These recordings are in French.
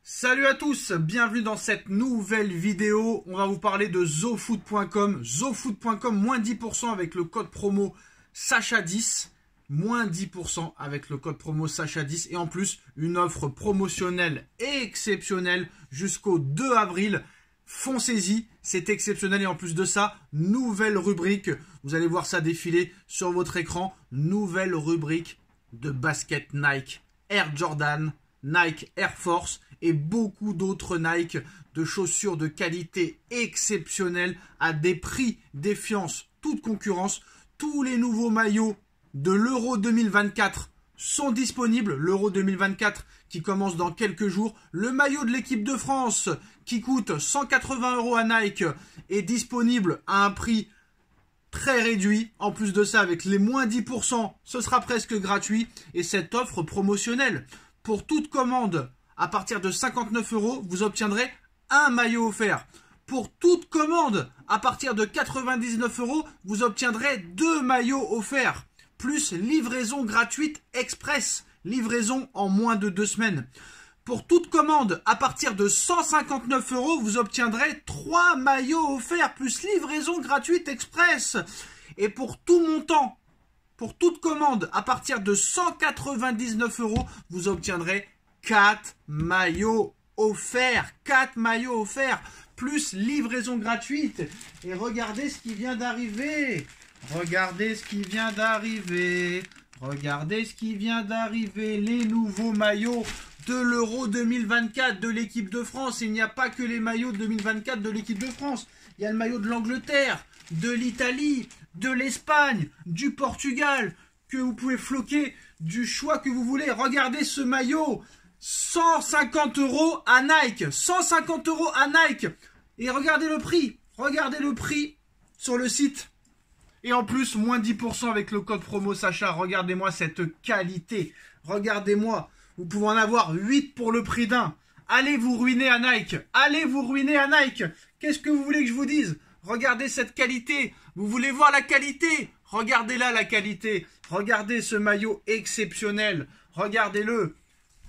Salut à tous, bienvenue dans cette nouvelle vidéo. On va vous parler de zofoot.com. Zofoot.com, moins 10% avec le code promo Sacha10. Moins 10% avec le code promo Sacha10. Et en plus, une offre promotionnelle exceptionnelle jusqu'au 2 avril. Foncez-y, c'est exceptionnel. Et en plus de ça, nouvelle rubrique. Vous allez voir ça défiler sur votre écran. Nouvelle rubrique de basket Nike, Air Jordan, Nike Air Force et beaucoup d'autres Nike, de chaussures de qualité exceptionnelle à des prix défiance toute concurrence. Tous les nouveaux maillots de l'Euro 2024 sont disponibles. L'Euro 2024 qui commence dans quelques jours. Le maillot de l'équipe de France qui coûte 180 € à Nike est disponible à un prix très réduit. En plus de ça, avec les moins 10%, ce sera presque gratuit. Et cette offre promotionnelle, pour toute commande à partir de 59 €, vous obtiendrez un maillot offert. Pour toute commande à partir de 99 €, vous obtiendrez 2 maillots offerts. Plus livraison gratuite express. Livraison en moins de 2 semaines. Pour toute commande à partir de 159 €, vous obtiendrez 3 maillots offerts. Plus livraison gratuite express. Et pour tout montant, pour toute commande à partir de 199 €, vous obtiendrez 4 maillots offerts. 4 maillots offerts. Plus livraison gratuite. Et regardez ce qui vient d'arriver. Regardez ce qui vient d'arriver. Regardez ce qui vient d'arriver. Les nouveaux maillots de l'Euro 2024 de l'équipe de France. Il n'y a pas que les maillots 2024 de l'équipe de France. Il y a le maillot de l'Angleterre, de l'Italie, de l'Espagne, du Portugal, que vous pouvez floquer du choix que vous voulez. Regardez ce maillot. 150 € à Nike. 150 € à Nike. Et regardez le prix. Regardez le prix sur le site. Et en plus, moins 10% avec le code promo Sacha. Regardez-moi cette qualité. Regardez-moi. Vous pouvez en avoir 8 pour le prix d'un. Allez vous ruiner à Nike. Allez vous ruiner à Nike. Qu'est-ce que vous voulez que je vous dise? Regardez cette qualité. Vous voulez voir la qualité? Regardez-là la qualité. Regardez ce maillot exceptionnel. Regardez-le.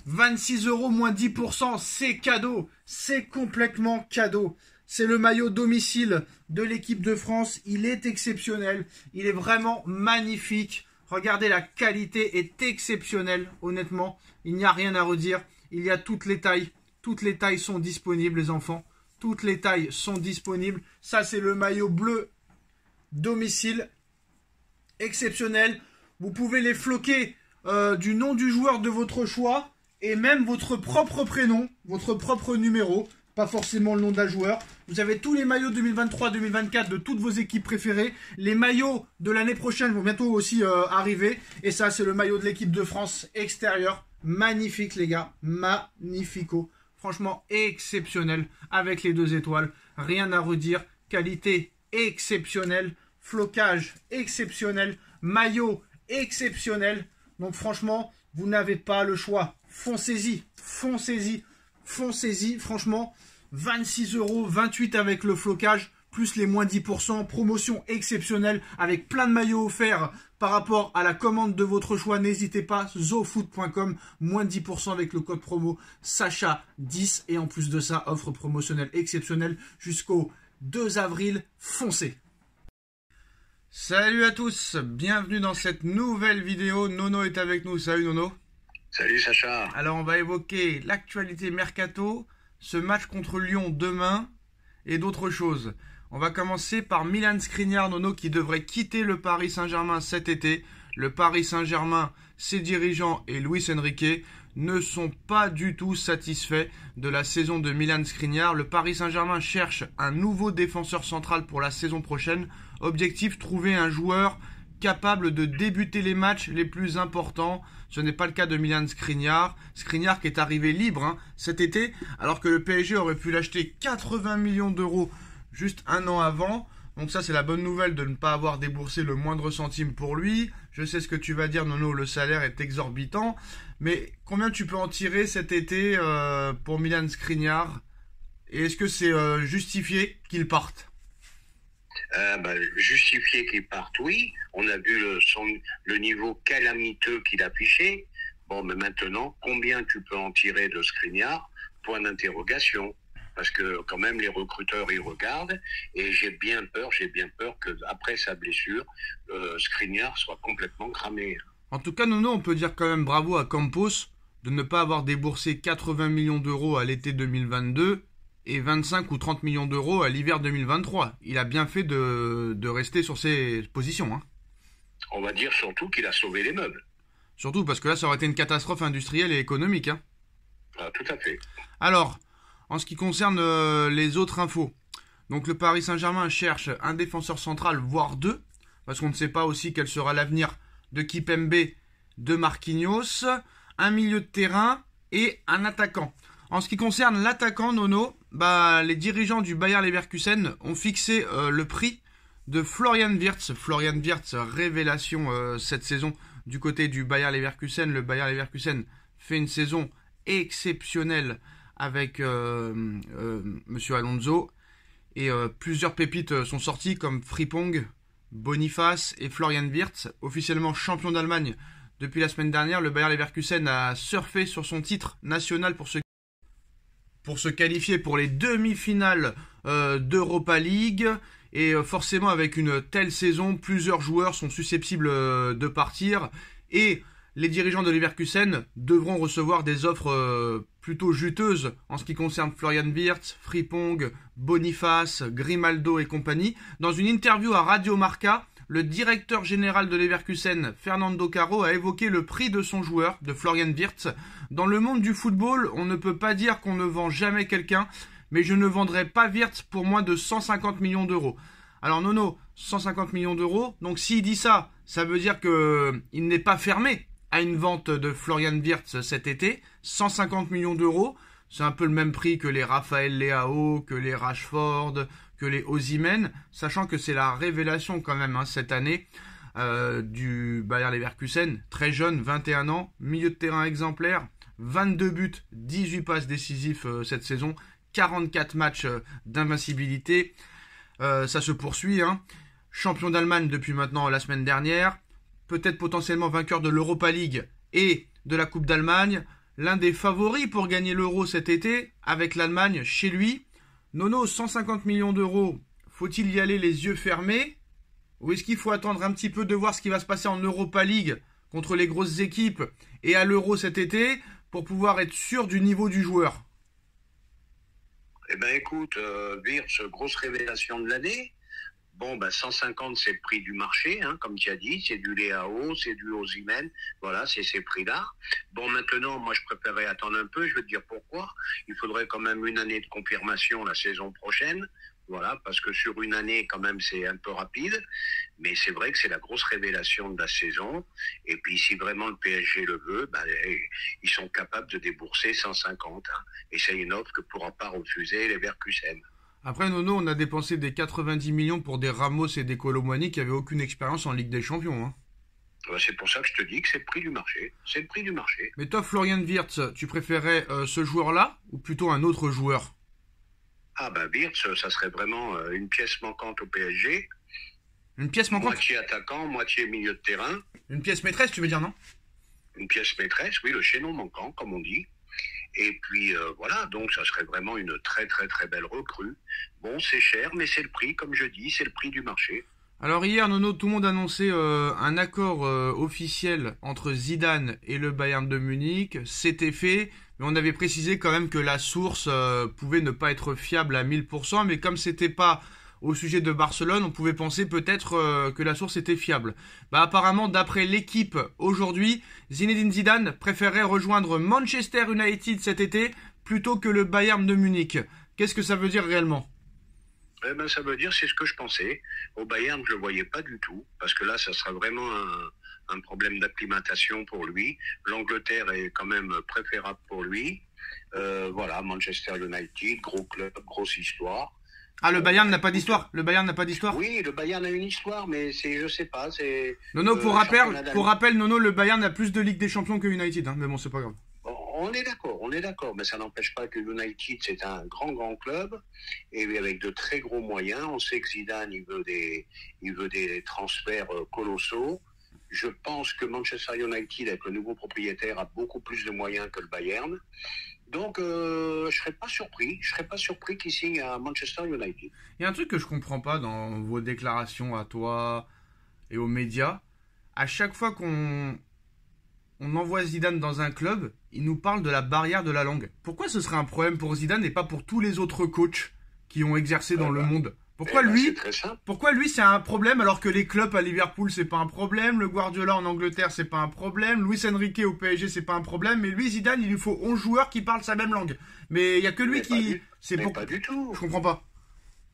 26 € moins 10%. C'est cadeau. C'est complètement cadeau. C'est le maillot domicile de l'équipe de France. Il est exceptionnel. Il est vraiment magnifique. Regardez, la qualité est exceptionnelle. Honnêtement, il n'y a rien à redire. Il y a toutes les tailles. Toutes les tailles sont disponibles, les enfants. Toutes les tailles sont disponibles. Ça, c'est le maillot bleu domicile. Exceptionnel. Vous pouvez les floquer du nom du joueur de votre choix et même votre propre prénom, votre propre numéro. Pas forcément le nom d'un joueur. Vous avez tous les maillots 2023-2024 de toutes vos équipes préférées. Les maillots de l'année prochaine vont bientôt aussi arriver. Et ça, c'est le maillot de l'équipe de France extérieur. Magnifique, les gars. Magnifico. Franchement, exceptionnel. Avec les 2 étoiles. Rien à redire. Qualité exceptionnelle. Flocage exceptionnel. Maillot exceptionnel. Donc franchement, vous n'avez pas le choix. Foncez-y. Foncez-y. Foncez-y, franchement, 26 €, 28 avec le flocage, plus les moins 10%, promotion exceptionnelle avec plein de maillots offerts par rapport à la commande de votre choix. N'hésitez pas, zofoot.com, moins 10% avec le code promo Sacha10. Et en plus de ça, offre promotionnelle exceptionnelle jusqu'au 2 avril. Foncez! Salut à tous, bienvenue dans cette nouvelle vidéo. Nono est avec nous. Salut Nono. Salut Sacha. Alors on va évoquer l'actualité mercato, ce match contre Lyon demain et d'autres choses. On va commencer par Milan Skriniar, Nono, qui devrait quitter le Paris Saint-Germain cet été. Le Paris Saint-Germain, ses dirigeants et Luis Enrique ne sont pas du tout satisfaits de la saison de Milan Skriniar. Le Paris Saint-Germain cherche un nouveau défenseur central pour la saison prochaine. Objectif, trouver un joueur capable de débuter les matchs les plus importants. Ce n'est pas le cas de Milan Skriniar. Skriniar qui est arrivé libre cet été, alors que le PSG aurait pu l'acheter 80 millions € juste un an avant. Donc ça, c'est la bonne nouvelle de ne pas avoir déboursé le moindre centime pour lui. Je sais ce que tu vas dire, Nono, le salaire est exorbitant. Mais combien tu peux en tirer cet été pour Milan Skriniar? Et est-ce que c'est justifié qu'il parte? Justifier qu'il parte, oui. On a vu le niveau calamiteux qu'il affichait. Bon, mais maintenant, combien tu peux en tirer de Skriniar point d'interrogation. Parce que quand même les recruteurs ils regardent et j'ai bien peur que après sa blessure, Skriniar soit complètement cramé. En tout cas, Nono, on peut dire quand même bravo à Campos de ne pas avoir déboursé 80 millions d'euros à l'été 2022 et 25 ou 30 millions d'euros à l'hiver 2023. Il a bien fait de rester sur ses positions. Hein. On va dire surtout qu'il a sauvé les meubles. Surtout parce que là, ça aurait été une catastrophe industrielle et économique. Hein. Ah, tout à fait. Alors, en ce qui concerne les autres infos, donc le Paris Saint-Germain cherche un défenseur central, voire deux, parce qu'on ne sait pas aussi quel sera l'avenir de Kipembe, de Marquinhos, un milieu de terrain et un attaquant. En ce qui concerne l'attaquant, Nono, les dirigeants du Bayer Leverkusen ont fixé le prix de Florian Wirtz. Florian Wirtz, révélation cette saison du côté du Bayer Leverkusen. Le Bayer Leverkusen fait une saison exceptionnelle avec Monsieur Alonso. Et plusieurs pépites sont sorties comme Frimpong, Boniface et Florian Wirtz. Officiellement champion d'Allemagne depuis la semaine dernière, le Bayer Leverkusen a surfé sur son titre national pour se qualifier pour les demi-finales d'Europa League. Et forcément, avec une telle saison, plusieurs joueurs sont susceptibles de partir. Et les dirigeants de Leverkusen devront recevoir des offres plutôt juteuses en ce qui concerne Florian Wirtz, Frimpong, Boniface, Grimaldo et compagnie. Dans une interview à Radio Marca, le directeur général de Leverkusen, Fernando Caro, a évoqué le prix de son joueur, de Florian Wirtz. Dans le monde du football, on ne peut pas dire qu'on ne vend jamais quelqu'un, mais je ne vendrai pas Wirtz pour moins de 150 millions d'euros. Alors Nono, 150 millions d'euros, donc s'il dit ça, ça veut dire qu'il n'est pas fermé à une vente de Florian Wirtz cet été. 150 millions d'euros, c'est un peu le même prix que les Raphaël Leao, que les Rashford, que les Osimhen, sachant que c'est la révélation quand même cette année du Bayer Leverkusen, très jeune, 21 ans, milieu de terrain exemplaire, 22 buts, 18 passes décisifs cette saison, 44 matchs d'invincibilité, ça se poursuit, hein. Champion d'Allemagne depuis maintenant la semaine dernière, peut-être potentiellement vainqueur de l'Europa League et de la Coupe d'Allemagne, l'un des favoris pour gagner l'Euro cet été, avec l'Allemagne chez lui. Nono, 150 millions d'euros, faut-il y aller les yeux fermés? Ou est-ce qu'il faut attendre un petit peu de voir ce qui va se passer en Europa League contre les grosses équipes et à l'Euro cet été pour pouvoir être sûr du niveau du joueur? Eh ben écoute, Wirtz, grosse révélation de l'année. Bon, 150, c'est le prix du marché, hein, comme tu as dit, c'est du Leao, c'est du Osimhen, voilà, c'est ces prix-là. Bon, maintenant, moi, je préférerais attendre un peu, je vais te dire pourquoi. Il faudrait quand même une année de confirmation la saison prochaine, voilà, parce que sur une année, quand même, c'est un peu rapide, mais c'est vrai que c'est la grosse révélation de la saison, et puis si vraiment le PSG le veut, ils sont capables de débourser 150, hein, et c'est une offre que ne pourra pas refuser Leverkusen. Après, Nono, on a dépensé des 90 millions pour des Ramos et des Kolo Muani qui n'avaient aucune expérience en Ligue des Champions. Hein. C'est pour ça que je te dis que c'est le prix du marché. C'est le prix du marché. Mais toi, Florian Wirtz, tu préférais ce joueur-là ou plutôt un autre joueur? Ah Wirtz, ça serait vraiment une pièce manquante au PSG. Une pièce manquante? Moitié attaquant, moitié milieu de terrain. Une pièce maîtresse, tu veux dire, non? Une pièce maîtresse, oui, le chaînon manquant, comme on dit. Et puis voilà, donc ça serait vraiment une très très très belle recrue. Bon, c'est cher, mais c'est le prix, comme je dis, c'est le prix du marché. Alors hier, Nono, tout le monde annonçait un accord officiel entre Zidane et le Bayern de Munich. C'était fait, mais on avait précisé quand même que la source pouvait ne pas être fiable à 1000%, mais comme c'était pas au sujet de Barcelone, on pouvait penser peut-être que la source était fiable. Apparemment, d'après l'équipe aujourd'hui, Zinedine Zidane préférerait rejoindre Manchester United cet été plutôt que le Bayern de Munich. Qu'est-ce que ça veut dire réellement? Ça veut dire, c'est ce que je pensais. Au Bayern, je le voyais pas du tout, parce que là, ça sera vraiment un problème d'acclimatation pour lui. L'Angleterre est quand même préférable pour lui. Voilà, Manchester United, gros club, grosse histoire. Ah, le Bayern n'a pas d'histoire? Le Bayern n'a pas d'histoire? Oui, le Bayern a une histoire, mais je sais pas, c'est... Nono, pour rappel, Nono, le Bayern a plus de Ligue des Champions que United, hein, mais bon, c'est pas grave. On est d'accord, mais ça n'empêche pas que United, c'est un grand club, et avec de très gros moyens. On sait que Zidane, il veut des transferts colossaux. Je pense que Manchester United, avec le nouveau propriétaire, a beaucoup plus de moyens que le Bayern. Donc, je serais pas surpris. Je serais pas surpris qu'il signe à Manchester United. Il y a un truc que je comprends pas dans vos déclarations à toi et aux médias. À chaque fois qu'on envoie Zidane dans un club, il nous parle de la barrière de la langue. Pourquoi ce serait un problème pour Zidane et pas pour tous les autres coachs qui ont exercé dans le monde? Pourquoi C'est lui, très simple. pourquoi lui c'est un problème alors que les clubs à Liverpool c'est pas un problème, le Guardiola en Angleterre c'est pas un problème, Luis Enrique au PSG c'est pas un problème, mais lui Zidane il lui faut 11 joueurs qui parlent sa même langue. Mais il y a que lui qui... C'est Mais pas du tout. Je comprends pas.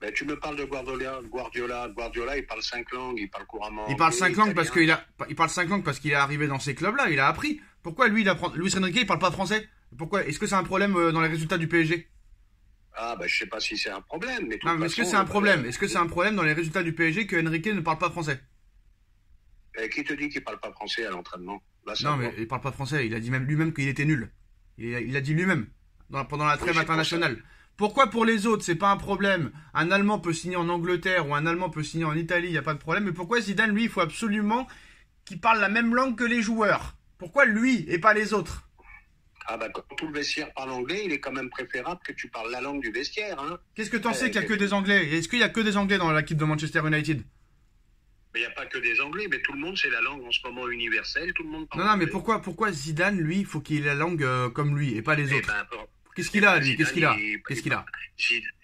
Ben, tu me parles de Guardiola, il parle 5 langues, il parle couramment. Il parle anglais, 5 langues italien. il parle 5 langues parce qu'il est arrivé dans ces clubs-là, il a appris. Pourquoi lui, Luis Enrique, il parle pas français? Pourquoi? Est-ce que c'est un problème dans les résultats du PSG? Ah, ben, je sais pas si c'est un problème, mais de toute Non, mais est-ce que façon, c'est un problème? Est-ce que c'est un problème dans les résultats du PSG que Enrique ne parle pas français? Qui te dit qu'il parle pas français à l'entraînement? Là, ça Non, va. mais il parle pas français. Il a dit même lui-même qu'il était nul. Il a dit lui-même pendant la trêve c'est pour internationale. Pourquoi pour les autres c'est pas un problème? Un Allemand peut signer en Angleterre ou un Allemand peut signer en Italie, il y a pas de problème. Mais pourquoi Zidane lui il faut absolument qu'il parle la même langue que les joueurs? Pourquoi lui et pas les autres? Ah, ben, quand tout le vestiaire parle anglais, il est quand même préférable que tu parles la langue du vestiaire, hein. Qu'est-ce que t'en sais qu'il y a que des Anglais? Est-ce qu'il y a que des Anglais dans l'équipe de Manchester United? Mais il n'y a pas que des Anglais, mais tout le monde, c'est la langue en ce moment universelle, tout le monde parle Non, mais anglais. pourquoi Zidane lui il faut qu'il ait la langue comme lui et pas les Eh autres? ben, Qu'est-ce qu'il a lui? Zidane, Qu'est-ce qu'il a? Qu'est-ce qu'il a?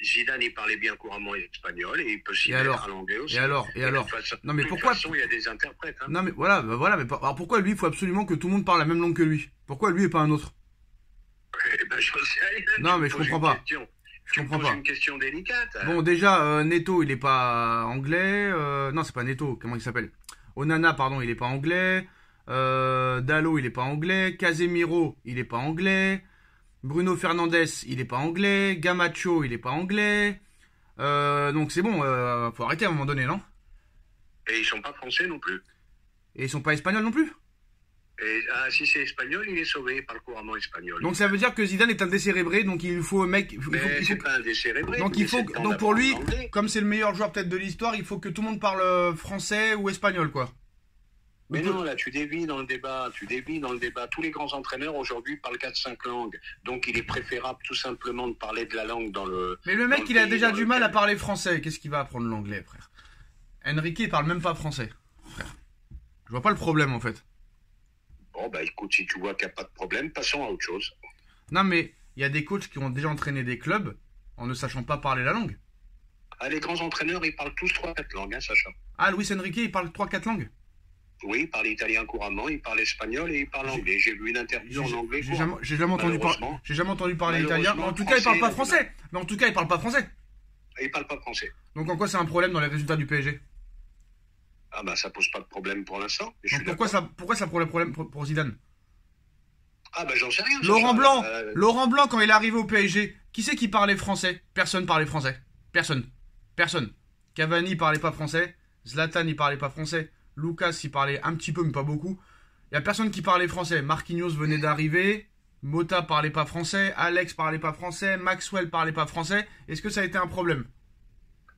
Zidane, il parlait bien couramment espagnol et il peut s'y Et mettre alors? à l'anglais aussi. Et alors? Et alors? De toute façon, Non, mais de toute pourquoi? façon, il y a des interprètes. Hein. Non mais voilà, mais alors pourquoi lui il faut absolument que tout le monde parle la même langue que lui? Pourquoi lui et pas un autre? Eh ben, je sais rien. Non, Tu mais me je poses comprends une pas. question. Je Tu me comprends poses pas. une question délicate. Bon déjà Neto il est pas anglais, non c'est pas Neto, comment il s'appelle? Onana pardon il est pas anglais, Dalot il est pas anglais, Casemiro il est pas anglais, Bruno Fernandes il est pas anglais, Gamacho il est pas anglais, donc c'est bon, faut arrêter à un moment donné non? Et ils sont pas français non plus. Et ils sont pas espagnols non plus? Et si c'est espagnol, il est sauvé, il parle couramment espagnol. Donc ça veut dire que Zidane est un décérébré, donc il faut un mec... Mais c'est pas un décérébré. Donc mais il faut, c'est le temps donc pour lui, d'apprendre l'anglais. comme c'est le meilleur joueur peut-être de l'histoire, il faut que tout le monde parle français ou espagnol quoi. Mais non, là, tu dévies dans le débat. Tous les grands entraîneurs aujourd'hui parlent 4-5 langues. Donc, il est préférable tout simplement de parler de la langue dans le. Mais le dans mec le il a pays déjà dans du mal à lequel- parler français, qu'est-ce qu'il va apprendre l'anglais frère? Enrique il parle même pas français, frère. Je vois pas le problème en fait. Bon, bah écoute, si tu vois qu'il n'y a pas de problème, passons à autre chose. Non mais il y a des coachs qui ont déjà entraîné des clubs en ne sachant pas parler la langue. Ah, les grands entraîneurs, ils parlent tous 3-4 langues, hein, Sacha. Ah Luis Enrique il parle 3-4 langues? Oui, il parle italien couramment, il parle espagnol et il parle anglais. J'ai vu une interview en anglais. J'ai jamais Malheureusement. entendu parler italien, mais en tout cas il parle pas français. Mais en tout cas il parle pas français. Et il parle pas français. Donc en quoi c'est un problème dans les résultats du PSG? Ah, bah ça pose pas de problème pour l'instant. Je Donc suis pourquoi ça pose le problème pour Zidane? Ah, bah j'en sais rien. Laurent Sacha. Blanc, Laurent Blanc quand il est arrivé au PSG, qui c'est qui parlait français? Personne parlait français. Personne. Cavani parlait pas français, Zlatan il parlait pas français, Lucas il parlait un petit peu mais pas beaucoup. Il y a personne qui parlait français. Marquinhos venait d'arriver, Mota parlait pas français, Alex parlait pas français, Maxwell parlait pas français. Est-ce que ça a été un problème?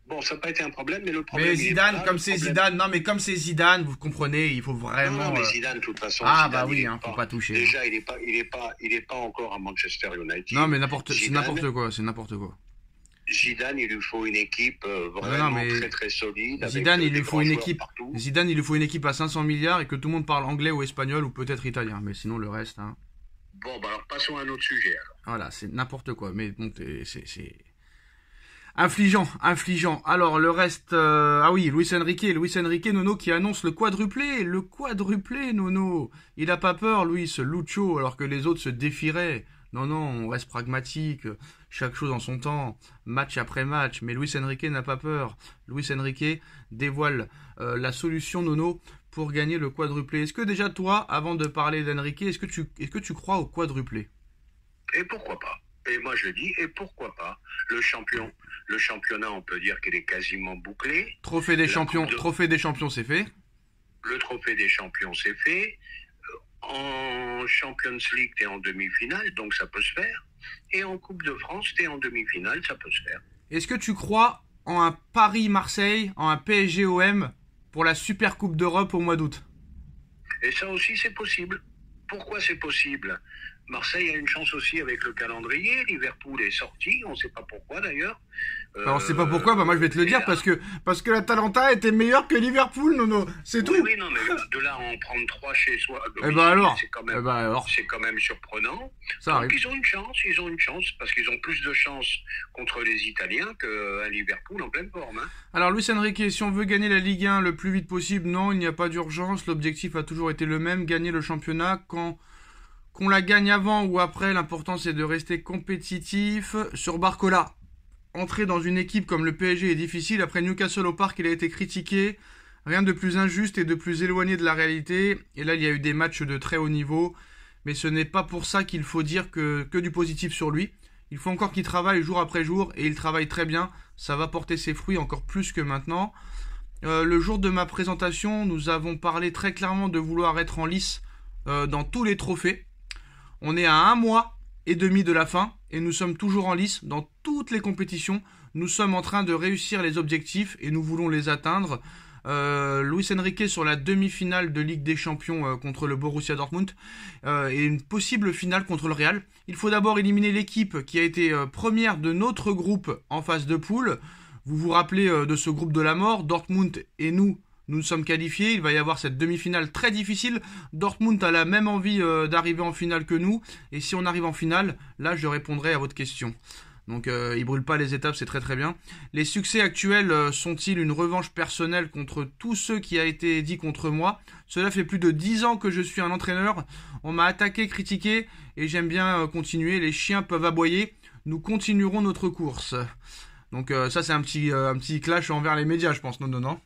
Bon, ça n'a pas été un problème, mais le problème. Mais il est Zidane, pas là, comme le c'est problème. Zidane, non mais comme c'est Zidane, vous comprenez, il faut vraiment. Non, mais Zidane, de toute façon. Ah Zidane, bah oui, il est hein, faut pas toucher. Déjà, il est pas encore à Manchester United. Non mais c'est Zidane, n'importe quoi, c'est n'importe quoi. Zidane, il lui faut une équipe vraiment Non, mais très très solide. Zidane, avec il des lui faut grands une joueurs équipe. partout. Zidane, il lui faut une équipe à 500 milliards et que tout le monde parle anglais ou espagnol ou peut-être italien. Mais sinon le reste, hein. Bon, bah alors passons à un autre sujet. Alors. Voilà, c'est n'importe quoi. Mais bon, c'est infligeant. Alors le reste, ah oui, Luis Enrique, Nono qui annonce le quadruplé, Nono. Il a pas peur, Luis Lucho, alors que les autres se défieraient. Non, on reste pragmatique, chaque chose en son temps, match après match. Mais Luis Enrique n'a pas peur. Luis Enrique dévoile la solution, Nono, pour gagner le quadruplé. Est-ce que déjà toi, avant de parler d'Enrique, est-ce que tu crois au quadruplé? Et pourquoi pas? Et moi je dis, et pourquoi pas? Le championnat, on peut dire qu'il est quasiment bouclé. Trophée des champions, c'est fait. Le trophée des champions, c'est fait. En Champions League, t'es en demi-finale, donc ça peut se faire. Et en Coupe de France, t'es en demi-finale, ça peut se faire. Est-ce que tu crois en un Paris-Marseille, en un PSG-OM pour la Super Coupe d'Europe au mois d'août? Et ça aussi, c'est possible. Pourquoi c'est possible? Marseille a une chance aussi avec le calendrier. Liverpool est sorti, on ne sait pas pourquoi d'ailleurs. Alors, on sait pas pourquoi, bah moi je vais te le dire, là, parce que l'Atalanta était meilleure que Liverpool, Nono. C'est tout. Oui, non, mais de là à en prendre 3 chez soi, Eh ben alors, c'est quand même surprenant. ça Donc arrive. ils ont une chance, parce qu'ils ont plus de chance contre les Italiens qu'un Liverpool en pleine forme. Hein. Alors Luis Enrique, si on veut gagner la Ligue 1 le plus vite possible, non, il n'y a pas d'urgence. L'objectif a toujours été le même, gagner le championnat. Qu'on la gagne avant ou après, l'important c'est de rester compétitif. Sur Barcola, entrer dans une équipe comme le PSG est difficile. Après Newcastle au Parc, il a été critiqué. Rien de plus injuste et de plus éloigné de la réalité. Et là, il y a eu des matchs de très haut niveau. Mais ce n'est pas pour ça qu'il faut dire que du positif sur lui. Il faut encore qu'il travaille jour après jour. Et il travaille très bien. Ça va porter ses fruits encore plus que maintenant. Le jour de ma présentation, nous avons parlé très clairement de vouloir être en lice dans tous les trophées. On est à 1 mois et demi de la fin et nous sommes toujours en lice dans toutes les compétitions. Nous sommes en train de réussir les objectifs et nous voulons les atteindre. Luis Enrique sur la demi-finale de Ligue des Champions contre le Borussia Dortmund et une possible finale contre le Real. Il faut d'abord éliminer l'équipe qui a été première de notre groupe en phase de poule. Vous vous rappelez de ce groupe de la mort, Dortmund et nous sommes qualifiés. Il va y avoir cette demi-finale très difficile. Dortmund a la même envie d'arriver en finale que nous. Et si on arrive en finale, là je répondrai à votre question. Donc il brûle pas les étapes, c'est très très bien. Les succès actuels sont-ils une revanche personnelle contre tous ceux qui a été dit contre moi? Cela fait plus de 10 ans que je suis un entraîneur. On m'a attaqué, critiqué et j'aime bien continuer. Les chiens peuvent aboyer. Nous continuerons notre course. Donc ça c'est un petit clash envers les médias, je pense. Non.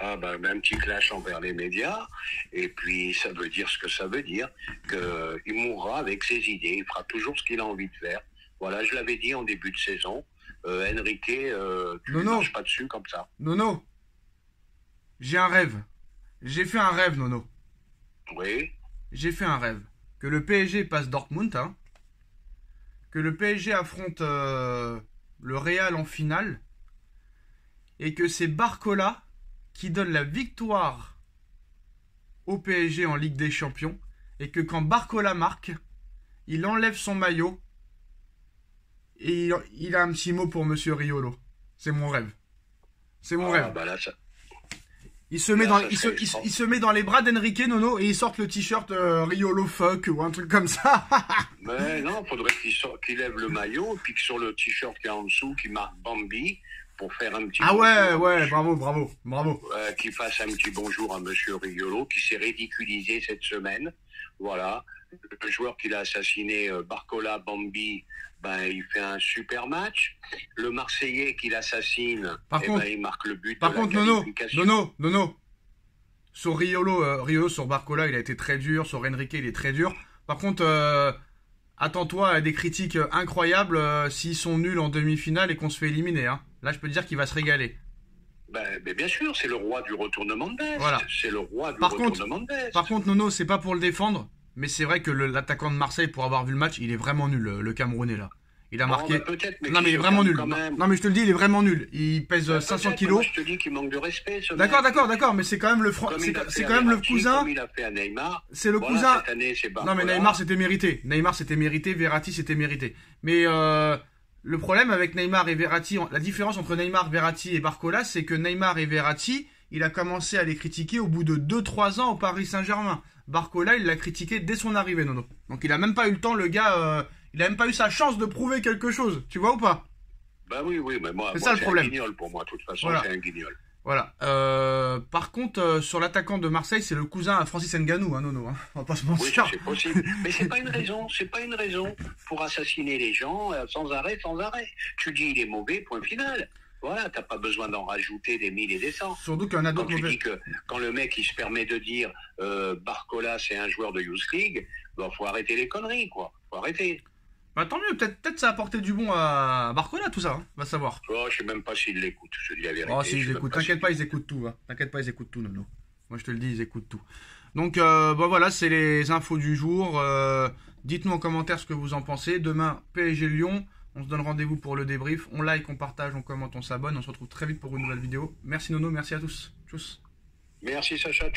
Ah ben, un petit clash envers les médias, et puis ça veut dire ce que ça veut dire, qu'il mourra avec ses idées, il fera toujours ce qu'il a envie de faire. Voilà, je l'avais dit en début de saison, Enrique, tu ne marches pas dessus comme ça. Nono, j'ai un rêve. J'ai fait un rêve, Nono. Oui. J'ai fait un rêve. Que le PSG passe Dortmund, hein. Que le PSG affronte le Real en finale, et que c'est Barcola qui donne la victoire au PSG en Ligue des Champions, et que quand Barcola marque, il enlève son maillot et il a un petit mot pour Monsieur Riolo. C'est mon rêve. C'est mon rêve. Bah là, ça... Il se met dans les bras d'Enrique, Nono, et il sort le t-shirt Riolo fuck ou un truc comme ça. Mais non, faudrait qu'il lève le maillot, puis que sur le t-shirt qui est en dessous, qu'il marque Bambi, pour faire un petit ouais, bravo. Qu'il fasse un petit bonjour à Monsieur Riolo, qui s'est ridiculisé cette semaine. Voilà. Le joueur qu'il a assassiné, Barcola Bambi, ben, il fait un super match. Le Marseillais qu'il assassine, il marque le but. Par contre, Nono. Sur Riolo, sur Barcola, il a été très dur. Sur Enrique, il est très dur. Par contre, attends-toi à des critiques incroyables s'ils sont nuls en demi-finale et qu'on se fait éliminer. Hein. Là, je peux te dire qu'il va se régaler. Mais bien sûr, c'est le roi du retournement de veste. Voilà. C'est le roi du retournement de veste. Par contre, Nono, c'est pas pour le défendre, mais c'est vrai que l'attaquant de Marseille, pour avoir vu le match, il est vraiment nul, le Camerounais là. Il a marqué. Non, mais il est vraiment nul. Non, mais je te le dis, il est vraiment nul. Il pèse 500 kilos. Je te dis qu'il manque de respect. D'accord, mais c'est quand même c'est quand même le cousin. Comme il a fait à Neymar. C'est le cousin. Cette année, c'est non, mais Neymar c'était mérité. Verratti c'était mérité. Mais le problème avec Neymar et Verratti, la différence entre Neymar, Verratti et Barcola, c'est que Neymar et Verratti, il a commencé à les critiquer au bout de 2-3 ans au Paris Saint-Germain. Barcola, il l'a critiqué dès son arrivée, Nono. Donc il a même pas eu le temps, le gars. Il a même pas eu sa chance de prouver quelque chose, tu vois ou pas? Bah oui, mais moi, c'est ça le problème. Un guignol pour moi, de toute façon, voilà. C'est un guignol. Voilà. Par contre, sur l'attaquant de Marseille, c'est le cousin à Francis Ngannou, hein, Nono. Hein. On va pas se mentir. Oui, c'est possible. Mais c'est pas une raison pour assassiner les gens sans arrêt. Tu dis il est mauvais, point final. Voilà, t'as pas besoin d'en rajouter des 1000 et des 100. Surtout qu'il y en a d'autres mauvais. Tu dis que quand le mec il se permet de dire Barcola c'est un joueur de Youth League, bah, faut arrêter les conneries, quoi. Faut arrêter. Bah, tant mieux, peut-être ça a apporté du bon à Barcola, tout ça, hein. Va savoir. Oh, je sais même pas s'ils l'écoutent, je te dis la vérité. Oh, s'ils écoutent, t'inquiète pas, ils écoutent tout, hein. T'inquiète pas, ils écoutent tout, Nono. Moi, je te le dis, ils écoutent tout. Donc, voilà, c'est les infos du jour. Dites-nous en commentaire ce que vous en pensez. Demain, PSG Lyon. On se donne rendez-vous pour le débrief. On like, on partage, on commente, on s'abonne. On se retrouve très vite pour une nouvelle vidéo. Merci Nono, merci à tous. Tchuss. Merci Sacha.